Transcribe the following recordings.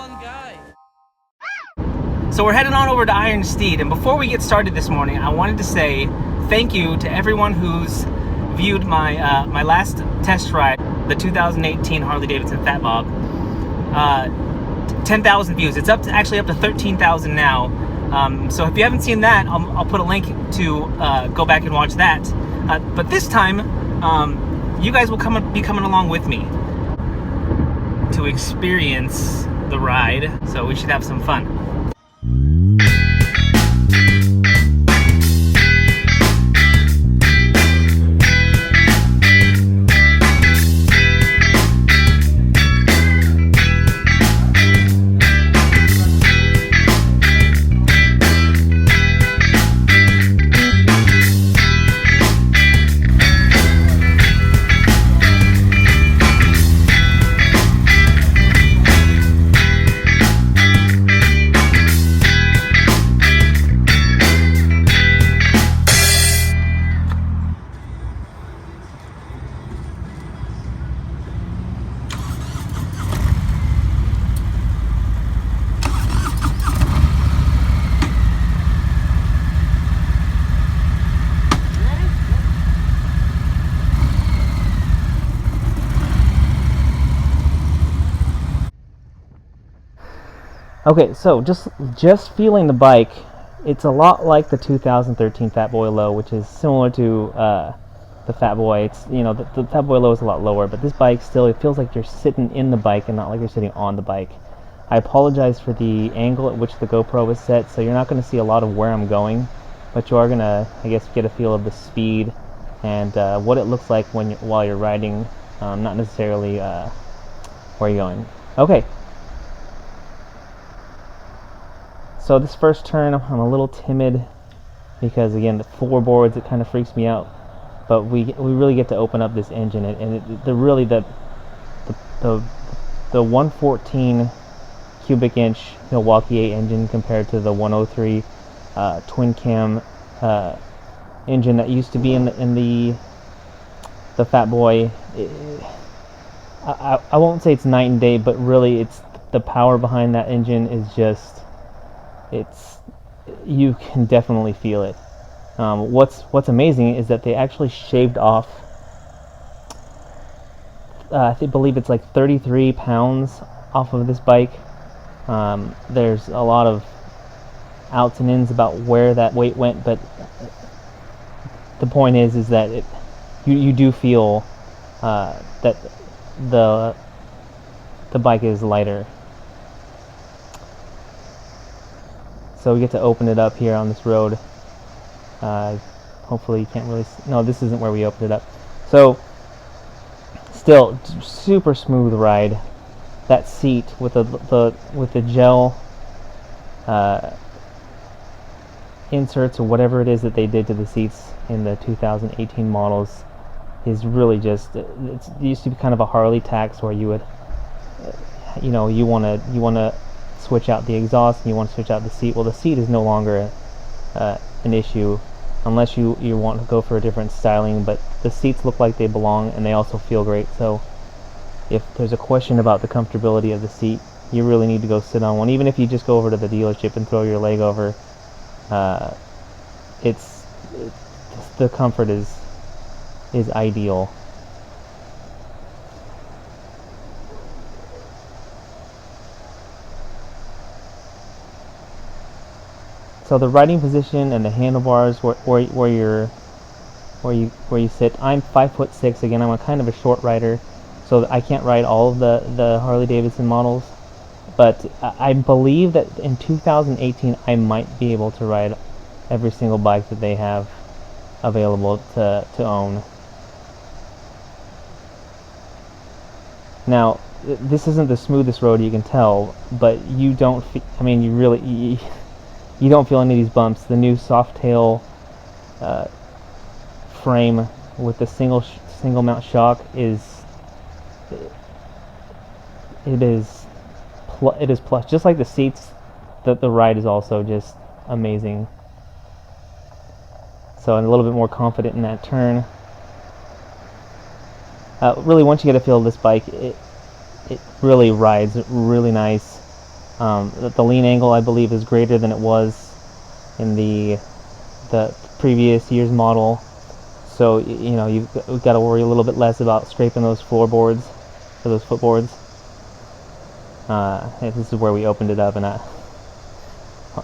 fun guy. So we're heading on over to Iron Steed, and before we get started this morning, I wanted to say thank you to everyone who's viewed my my last test ride, the 2018 Harley Davidson Fat Bob. 10,000 views. It's actually up to 13,000 now. So if you haven't seen that, I'll put a link to go back and watch that. But this time, you guys will be coming along with me to experience the ride. So we should have some fun. Okay, so just feeling the bike, it's a lot like the 2013 Fat Boy Low, which is similar to the Fat Boy. It's, you know, the Fat Boy Low is a lot lower, but this bike still, it feels like you're sitting in the bike and not like you're sitting on the bike. I apologize for the angle at which the GoPro is set, so you're not going to see a lot of where I'm going, but you are going to, I guess, get a feel of the speed and what it looks like while you're riding, not necessarily where you're going. Okay. So this first turn, I'm a little timid because, again, the floorboards, it kind of freaks me out. But we really get to open up this engine, and the 114 cubic inch Milwaukee 8 engine compared to the 103 twin cam engine that used to be in the Fat Boy. I won't say it's night and day, but really it's the power behind that engine is just. You can definitely feel it. What's amazing is that they actually shaved off, I believe it's like 33 pounds off of this bike. There's a lot of outs and ins about where that weight went, but the point is that you do feel that the bike is lighter. So we get to open it up here on this road. Hopefully you can't really no, this isn't where we opened it up. So still super smooth ride. That seat with the gel inserts or whatever it is that they did to the seats in the 2018 models is really just, it used to be kind of a Harley tax where you would you want to switch out the exhaust and you want to switch out the seat. Well, the seat is no longer an issue unless you want to go for a different styling, but the seats look like they belong and they also feel great. So if there's a question about the comfortability of the seat, you really need to go sit on one. Even if you just go over to the dealership and throw your leg over, the comfort is ideal. So the riding position and the handlebars where you sit. I'm 5'6". Again, I'm a kind of a short rider, so I can't ride all of the Harley Davidson models. But I believe that in 2018 I might be able to ride every single bike that they have available to own. Now, this isn't the smoothest road, you can tell, but you don't. You don't feel any of these bumps. The new soft tail frame with the single mount shock is plush. Just like the seats, the ride is also just amazing. So I'm a little bit more confident in that turn. Really, once you get a feel of this bike, it really rides really nice. The lean angle, I believe, is greater than it was in the previous year's model. So you know you've got to worry a little bit less about scraping those floorboards or those footboards. This is where we opened it up, and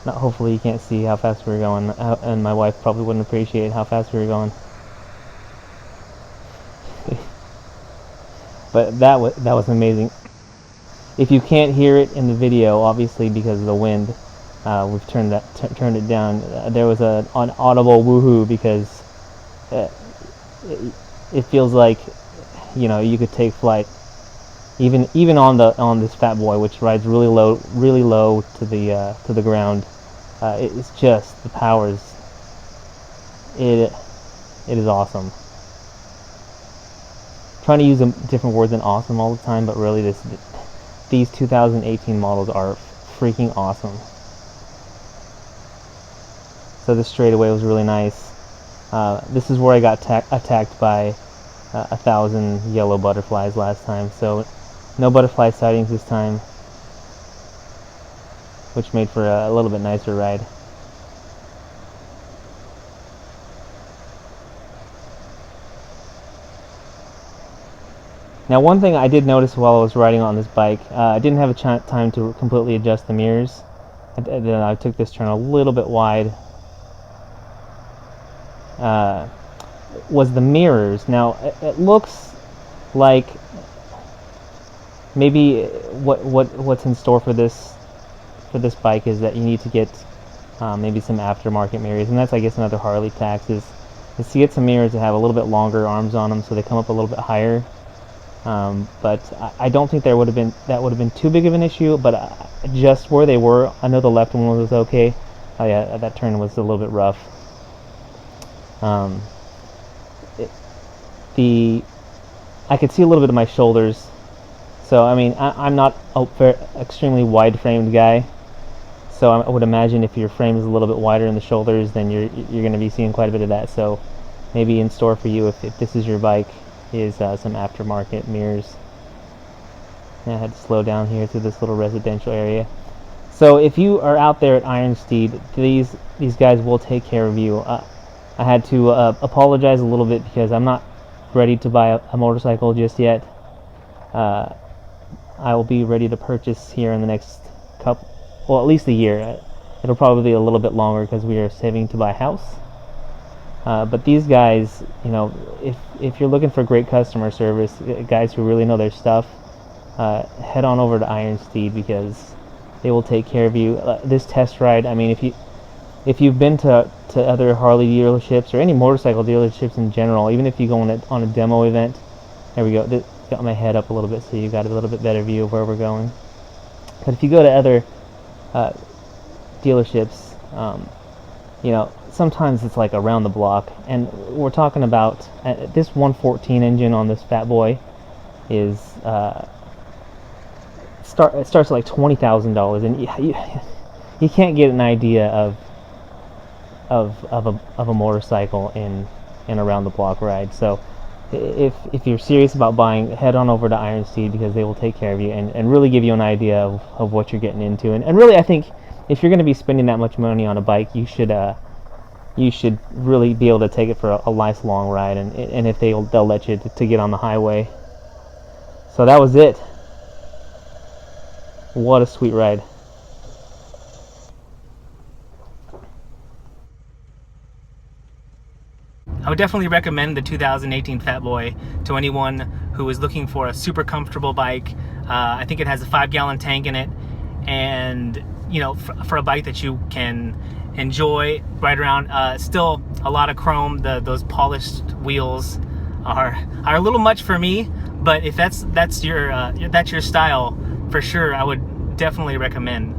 hopefully you can't see how fast we were going, and my wife probably wouldn't appreciate how fast we were going. But that was amazing. If you can't hear it in the video, obviously because of the wind, we've turned it down. There was an audible woohoo because it feels like, you know, you could take flight even on this Fat Boy, which rides really low to the ground. It's just the powers. It is awesome. Trying to use a different word than awesome all the time, but really these 2018 models are freaking awesome. So this straightaway was really nice. This is where I got attacked by 1,000 yellow butterflies last time, so no butterfly sightings this time, which made for a little bit nicer ride. Now, one thing I did notice while I was riding on this bike, I didn't have a time to completely adjust the mirrors. I took this turn a little bit wide. Was the mirrors. Now, it looks like maybe what's in store for this bike is that you need to get maybe some aftermarket mirrors, and that's, I guess, another Harley tax is to get some mirrors that have a little bit longer arms on them, so they come up a little bit higher. But I don't think that would have been too big of an issue. But just where they were, I know the left one was okay. Oh yeah, that turn was a little bit rough. I could see a little bit of my shoulders. So I mean, I'm not a extremely wide-framed guy. So I would imagine if your frame is a little bit wider in the shoulders, then you're going to be seeing quite a bit of that. So maybe in store for you, if this is your bike, is some aftermarket mirrors. And I had to slow down here through this little residential area. So if you are out there at Iron Steed, these guys will take care of you. I had to apologize a little bit because I'm not ready to buy a motorcycle just yet. I will be ready to purchase here in the next at least a year. It'll probably be a little bit longer because we are saving to buy a house. But these guys, you know, if you're looking for great customer service, guys who really know their stuff, head on over to Iron Steed because they will take care of you. This test ride, I mean, if you've been to other Harley dealerships or any motorcycle dealerships in general, even if you go on a demo event, there we go. Got my head up a little bit so you got a little bit better view of where we're going. But if you go to other dealerships, you know, sometimes it's like around the block, and we're talking about this 114 engine on this Fat Boy is it starts at like $20,000, and you can't get an idea of a motorcycle in around the block ride. So if you're serious about buying, head on over to Iron Steed because they will take care of you and really give you an idea of what you're getting into. And really, I think if you're going to be spending that much money on a bike, you should really be able to take it for a nice long ride, and if they'll let you to get on the highway. So that was it. What a sweet ride. I would definitely recommend the 2018 Fat Boy to anyone who is looking for a super comfortable bike. I think it has a 5-gallon tank in it, and you know, for a bike that you can enjoy, ride around. Still a lot of chrome. Those polished wheels are a little much for me, but if that's your style, for sure, I would definitely recommend